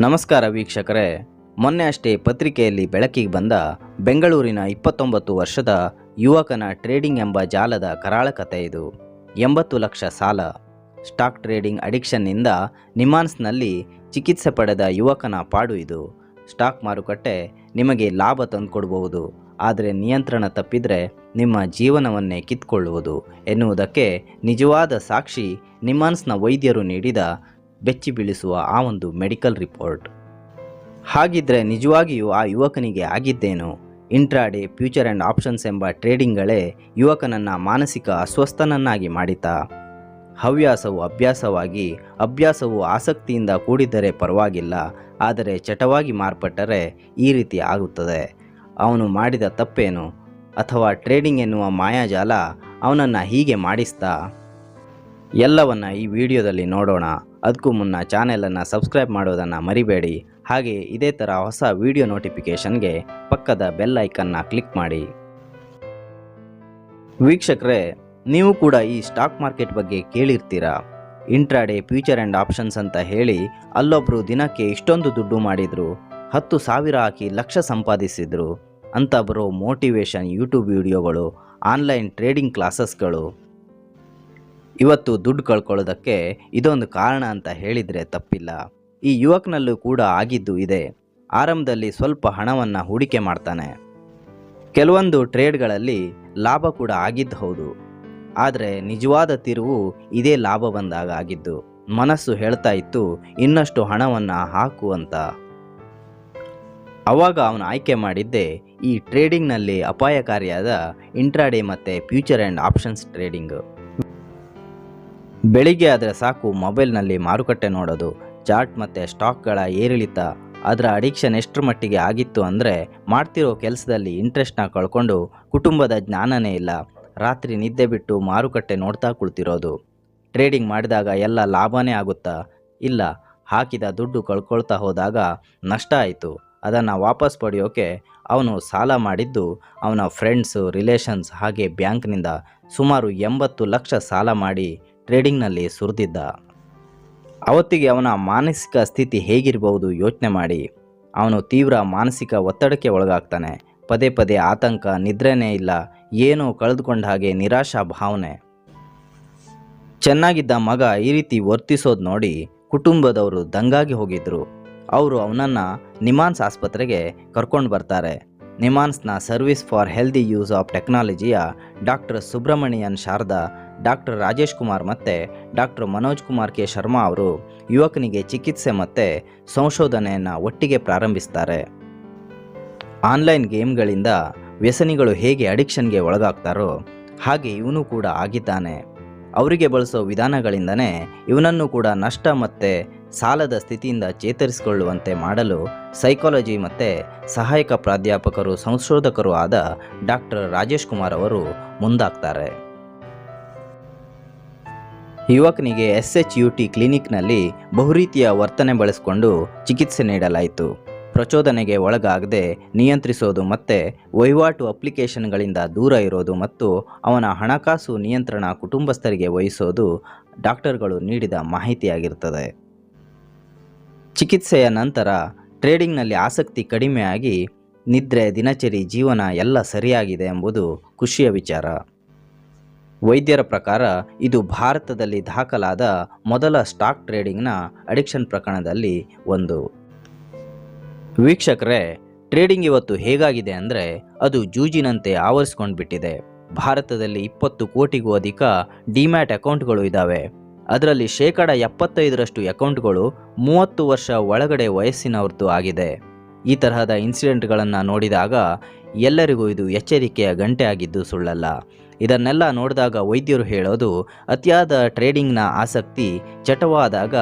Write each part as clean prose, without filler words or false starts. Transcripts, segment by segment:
ನಮಸ್ಕಾರ ವೀಕ್ಷಕರೇ, ಮೊನ್ನೆ ಅಷ್ಟೇ ಪತ್ರಿಕೆಯಲ್ಲಿ ಬೆಳಕಿಗೆ ಬಂದ ಬೆಂಗಳೂರಿನ 29 ವರ್ಷದ ಯುವಕನ ಟ್ರೇಡಿಂಗ್ ಎಂಬ ಜಾಲದ ಕರಾಳ ಕಥೆ ಇದು. 80 ಲಕ್ಷ ಸಾಲ, ಸ್ಟಾಕ್ ಟ್ರೇಡಿಂಗ್ ಅಡಿಕ್ಷನ್ನಿಂದ ನಿಮಾನ್ಸ್ನಲ್ಲಿ ಚಿಕಿತ್ಸೆ ಪಡೆದ ಯುವಕನ ಪಾಡು ಇದು. ಸ್ಟಾಕ್ ಮಾರುಕಟ್ಟೆ ನಿಮಗೆ ಲಾಭ ತಂದುಕೊಡಬಹುದು, ಆದರೆ ನಿಯಂತ್ರಣ ತಪ್ಪಿದರೆ ನಿಮ್ಮ ಜೀವನವನ್ನೇ ಕಿತ್ಕೊಳ್ಳುವುದು ಎನ್ನುವುದಕ್ಕೆ ನಿಜವಾದ ಸಾಕ್ಷಿ ನಿಮಾನ್ಸ್ನ ವೈದ್ಯರು ನೀಡಿದ ಬೆಚ್ಚಿ ಬೀಳಿಸುವ ಆ ಒಂದು ಮೆಡಿಕಲ್ ರಿಪೋರ್ಟ್. ಹಾಗಿದ್ರೆ ನಿಜವಾಗಿಯೂ ಆ ಯುವಕನಿಗೆ ಆಗಿದ್ದೇನು? ಇಂಟ್ರಾಡೇ, ಫ್ಯೂಚರ್ ಆ್ಯಂಡ್ ಆಪ್ಷನ್ಸ್ ಎಂಬ ಟ್ರೇಡಿಂಗ್ಗಳೇ ಯುವಕನನ್ನು ಮಾನಸಿಕ ಅಸ್ವಸ್ಥನನ್ನಾಗಿ ಮಾಡಿತಾ? ಹವ್ಯಾಸವು ಅಭ್ಯಾಸವಾಗಿ, ಅಭ್ಯಾಸವು ಆಸಕ್ತಿಯಿಂದ ಕೂಡಿದ್ದರೆ ಪರವಾಗಿಲ್ಲ, ಆದರೆ ಚಟವಾಗಿ ಮಾರ್ಪಟ್ಟರೆ ಈ ರೀತಿ ಆಗುತ್ತದೆ. ಅವನು ಮಾಡಿದ ತಪ್ಪೇನು? ಅಥವಾ ಟ್ರೇಡಿಂಗ್ ಎನ್ನುವ ಮಾಯಾಜಾಲ ಅವನನ್ನು ಹೀಗೆ ಮಾಡಿಸ್ತಾ? ಎಲ್ಲವನ್ನ ಈ ವಿಡಿಯೋದಲ್ಲಿ ನೋಡೋಣ. ಅದಕ್ಕೂ ಮುನ್ನ ಚಾನೆಲನ್ನು ಸಬ್ಸ್ಕ್ರೈಬ್ ಮಾಡೋದನ್ನು ಮರಿಬೇಡಿ. ಹಾಗೆ ಇದೇ ಥರ ಹೊಸ ವಿಡಿಯೋ ನೋಟಿಫಿಕೇಷನ್ಗೆ ಪಕ್ಕದ ಬೆಲ್ ಐಕನ್ನ ಕ್ಲಿಕ್ ಮಾಡಿ. ವೀಕ್ಷಕರೇ, ನೀವು ಕೂಡ ಈ ಸ್ಟಾಕ್ ಮಾರ್ಕೆಟ್ ಬಗ್ಗೆ ಕೇಳಿರ್ತೀರಾ. ಇಂಟ್ರಾಡೇ, ಫ್ಯೂಚರ್ ಆ್ಯಂಡ್ ಆಪ್ಷನ್ಸ್ ಅಂತ ಹೇಳಿ ಅಲ್ಲೊಬ್ಬರು ದಿನಕ್ಕೆ ಇಷ್ಟೊಂದು ದುಡ್ಡು ಮಾಡಿದರು, 10,000 ಹಾಕಿ ಲಕ್ಷ ಸಂಪಾದಿಸಿದ್ರು ಅಂತ ಬರೋ ಮೋಟಿವೇಶನ್ ಯೂಟ್ಯೂಬ್ ವಿಡಿಯೋಗಳು, ಆನ್ಲೈನ್ ಟ್ರೇಡಿಂಗ್ ಕ್ಲಾಸಸ್ಗಳು. ಇವತ್ತು ದುಡ್ಡು ಕಳ್ಕೊಳ್ಳೋದಕ್ಕೆ ಇದೊಂದು ಕಾರಣ ಅಂತ ಹೇಳಿದರೆ ತಪ್ಪಿಲ್ಲ. ಈ ಯುವಕನಲ್ಲೂ ಕೂಡ ಆಗಿದ್ದು ಇದೆ. ಆರಂಭದಲ್ಲಿ ಸ್ವಲ್ಪ ಹಣವನ್ನು ಹೂಡಿಕೆ ಮಾಡ್ತಾನೆ. ಕೆಲವೊಂದು ಟ್ರೇಡ್ಗಳಲ್ಲಿ ಲಾಭ ಕೂಡ ಆಗಿದ್ದು ಹೌದು, ಆದರೆ ನಿಜವಾದ ತಿರುವು ಇದೇ ಲಾಭ ಬಂದಾಗ ಆಗಿದ್ದು. ಮನಸ್ಸು ಹೇಳ್ತಾ ಇತ್ತು ಇನ್ನಷ್ಟು ಹಣವನ್ನು ಹಾಕು ಅಂತ. ಆವಾಗ ಅವನು ಆಯ್ಕೆ ಮಾಡಿದ್ದೆ ಈ ಟ್ರೇಡಿಂಗ್ನಲ್ಲಿ ಅಪಾಯಕಾರಿಯಾದ ಇಂಟ್ರಾಡೇ ಮತ್ತು ಫ್ಯೂಚರ್ ಆ್ಯಂಡ್ ಆಪ್ಷನ್ಸ್ ಟ್ರೇಡಿಂಗ್. ಬೆಳಿಗ್ಗೆ ಆದರೆ ಸಾಕು ಮೊಬೈಲ್ನಲ್ಲಿ ಮಾರುಕಟ್ಟೆ ನೋಡೋದು, ಚಾರ್ಟ್ ಮತ್ತು ಸ್ಟಾಕ್ಗಳ ಏರಿಳಿತ. ಅದರ ಅಡಿಕ್ಷನ್ ಎಷ್ಟರ ಮಟ್ಟಿಗೆ ಆಗಿತ್ತು ಅಂದರೆ ಮಾಡ್ತಿರೋ ಕೆಲಸದಲ್ಲಿ ಇಂಟ್ರೆಸ್ಟ್ನ ಕಳ್ಕೊಂಡು ಕುಟುಂಬದ ಜ್ಞಾನನೇ ಇಲ್ಲ, ರಾತ್ರಿ ನಿದ್ದೆ ಬಿಟ್ಟು ಮಾರುಕಟ್ಟೆ ನೋಡ್ತಾ ಕುಳ್ತಿರೋದು. ಟ್ರೇಡಿಂಗ್ ಮಾಡಿದಾಗ ಎಲ್ಲ ಲಾಭನೇ ಆಗುತ್ತಾ? ಇಲ್ಲ, ಹಾಕಿದ ದುಡ್ಡು ಕಳ್ಕೊಳ್ತಾ ಹೋದಾಗ ನಷ್ಟ ಆಯಿತು. ಅದನ್ನು ವಾಪಸ್ ಪಡೆಯೋಕೆ ಅವನು ಸಾಲ ಮಾಡಿದ್ದು ಅವನ ಫ್ರೆಂಡ್ಸು, ರಿಲೇಷನ್ಸ್ ಹಾಗೆ ಬ್ಯಾಂಕ್ನಿಂದ ಸುಮಾರು 80 ಲಕ್ಷ ಸಾಲ ಮಾಡಿ ಟ್ರೇಡಿಂಗ್ನಲ್ಲಿ ಸುರಿದಿದ್ದ. ಅವತ್ತಿಗೆ ಅವನ ಮಾನಸಿಕ ಸ್ಥಿತಿ ಹೇಗಿರಬಹುದು ಯೋಚನೆ ಮಾಡಿ. ಅವನು ತೀವ್ರ ಮಾನಸಿಕ ಒತ್ತಡಕ್ಕೆ ಒಳಗಾಗ್ತಾನೆ. ಪದೇ ಪದೇ ಆತಂಕ, ನಿದ್ರೆನೇ ಇಲ್ಲ, ಏನೋ ಕಳೆದುಕೊಂಡ ಹಾಗೆ ನಿರಾಶಾ ಭಾವನೆ. ಚೆನ್ನಾಗಿದ್ದ ಮಗ ಈ ರೀತಿ ವರ್ತಿಸೋದು ನೋಡಿ ಕುಟುಂಬದವರು ದಂಗಾಗಿ ಹೋಗಿದ್ರು. ಅವರು ಅವನನ್ನು ನಿಮಾನ್ಸ್ ಆಸ್ಪತ್ರೆಗೆ ಕರ್ಕೊಂಡು ಬರ್ತಾರೆ. ನಿಮಾನ್ಸ್ನ service for healthy use of ಟೆಕ್ನಾಲಜಿಯ ಡಾಕ್ಟರ್ ಸುಬ್ರಮಣಿಯನ್ ಶಾರದಾ, ಡಾಕ್ಟರ್ ರಾಜೇಶ್ ಕುಮಾರ್ ಮತ್ತು ಡಾಕ್ಟರ್ ಮನೋಜ್ ಕುಮಾರ್ ಕೆ ಶರ್ಮಾ ಅವರು ಯುವಕನಿಗೆ ಚಿಕಿತ್ಸೆ ಮತ್ತು ಸಂಶೋಧನೆಯನ್ನು ಒಟ್ಟಿಗೆ ಪ್ರಾರಂಭಿಸ್ತಾರೆ. ಆನ್ಲೈನ್ ಗೇಮ್ಗಳಿಂದ ವ್ಯಸನಿಗಳು ಹೇಗೆ ಅಡಿಕ್ಷನ್ಗೆ ಒಳಗಾಗ್ತಾರೋ ಹಾಗೆ ಇವನು ಕೂಡ ಆಗಿದ್ದಾನೆ. ಅವರಿಗೆ ಬಳಸೋ ವಿಧಾನಗಳಿಂದನೇ ಇವನನ್ನು ಕೂಡ ನಷ್ಟ ಮತ್ತು ಸಾಲದ ಸ್ಥಿತಿಯಿಂದ ಚೇತರಿಸಿಕೊಳ್ಳುವಂತೆ ಮಾಡಲು ಸೈಕಾಲಜಿ ಮತ್ತು ಸಹಾಯಕ ಪ್ರಾಧ್ಯಾಪಕರು, ಸಂಶೋಧಕರು ಆದ ಡಾಕ್ಟರ್ ರಾಜೇಶ್ ಕುಮಾರ್ ಅವರು ಮುಂದಾಗ್ತಾರೆ. ಯುವಕನಿಗೆ SHUT ಕ್ಲಿನಿಕ್ನಲ್ಲಿ ಬಹುರೀತಿಯ ವರ್ತನೆ ಬಳಸಿಕೊಂಡು ಚಿಕಿತ್ಸೆ ನೀಡಲಾಯಿತು. ಪ್ರಚೋದನೆಗೆ ಒಳಗಾಗದೆ ನಿಯಂತ್ರಿಸೋದು ಮತ್ತು ವಹಿವಾಟು ಅಪ್ಲಿಕೇಶನ್ಗಳಿಂದ ದೂರ ಇರೋದು ಮತ್ತು ಅವನ ಹಣಕಾಸು ನಿಯಂತ್ರಣ ಕುಟುಂಬಸ್ಥರಿಗೆ ವಹಿಸೋದು ಡಾಕ್ಟರ್ಗಳು ನೀಡಿದ ಮಾಹಿತಿಯಾಗಿರ್ತದೆ. ಚಿಕಿತ್ಸೆಯ ನಂತರ ಟ್ರೇಡಿಂಗ್ನಲ್ಲಿ ಆಸಕ್ತಿ ಕಡಿಮೆಯಾಗಿ ನಿದ್ರೆ, ದಿನಚರಿ, ಜೀವನ ಎಲ್ಲ ಸರಿಯಾಗಿದೆ ಎಂಬುದು ಖುಷಿಯ ವಿಚಾರ. ವೈದ್ಯರ ಪ್ರಕಾರ ಇದು ಭಾರತದಲ್ಲಿ ದಾಖಲಾದ ಮೊದಲ ಸ್ಟಾಕ್ ಟ್ರೇಡಿಂಗ್ನ ಅಡಿಕ್ಷನ್ ಪ್ರಕರಣದಲ್ಲಿ ಒಂದು. ವೀಕ್ಷಕರೇ, ಟ್ರೇಡಿಂಗ್ ಇವತ್ತು ಹೇಗಾಗಿದೆ ಅಂದರೆ ಅದು ಜೂಜಿನಂತೆ ಆವರಿಸ್ಕೊಂಡು ಬಿಟ್ಟಿದೆ. ಭಾರತದಲ್ಲಿ 20 ಕೋಟಿಗೂ ಅಧಿಕ ಡಿಮ್ಯಾಟ್ ಅಕೌಂಟ್ಗಳು ಇದ್ದಾವೆ. ಅದರಲ್ಲಿ 75% ಅಕೌಂಟ್ಗಳು 30 ವರ್ಷ ಒಳಗಡೆ ವಯಸ್ಸಿನವ್ರದ್ದು ಆಗಿದೆ. ಈ ತರಹದ ಇನ್ಸಿಡೆಂಟ್ಗಳನ್ನು ನೋಡಿದಾಗ ಎಲ್ಲರಿಗೂ ಇದು ಎಚ್ಚರಿಕೆಯ ಗಂಟೆ ಆಗಿದ್ದು ಸುಳ್ಳಲ್ಲ. ಇದನ್ನೆಲ್ಲ ನೋಡಿದಾಗ ವೈದ್ಯರು ಹೇಳೋದು ಅತಿಯಾದ ಟ್ರೇಡಿಂಗ್ನ ಆಸಕ್ತಿ ಚಟವಾದಾಗ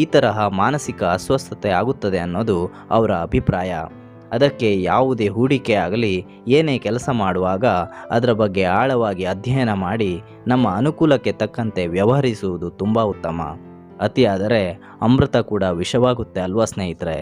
ಈ ತರಹ ಮಾನಸಿಕ ಅಸ್ವಸ್ಥತೆ ಆಗುತ್ತದೆ ಅನ್ನೋದು ಅವರ ಅಭಿಪ್ರಾಯ. ಅದಕ್ಕೆ ಯಾವುದೇ ಹೂಡಿಕೆ ಆಗಲಿ, ಏನೇ ಕೆಲಸ ಮಾಡುವಾಗ ಅದರ ಬಗ್ಗೆ ಆಳವಾಗಿ ಅಧ್ಯಯನ ಮಾಡಿ ನಮ್ಮ ಅನುಕೂಲಕ್ಕೆ ತಕ್ಕಂತೆ ವ್ಯವಹರಿಸುವುದು ತುಂಬ ಉತ್ತಮ. ಅತಿಯಾದರೆ ಅಮೃತ ಕೂಡ ವಿಷವಾಗುತ್ತೆ ಅಲ್ವಾ ಸ್ನೇಹಿತರೆ?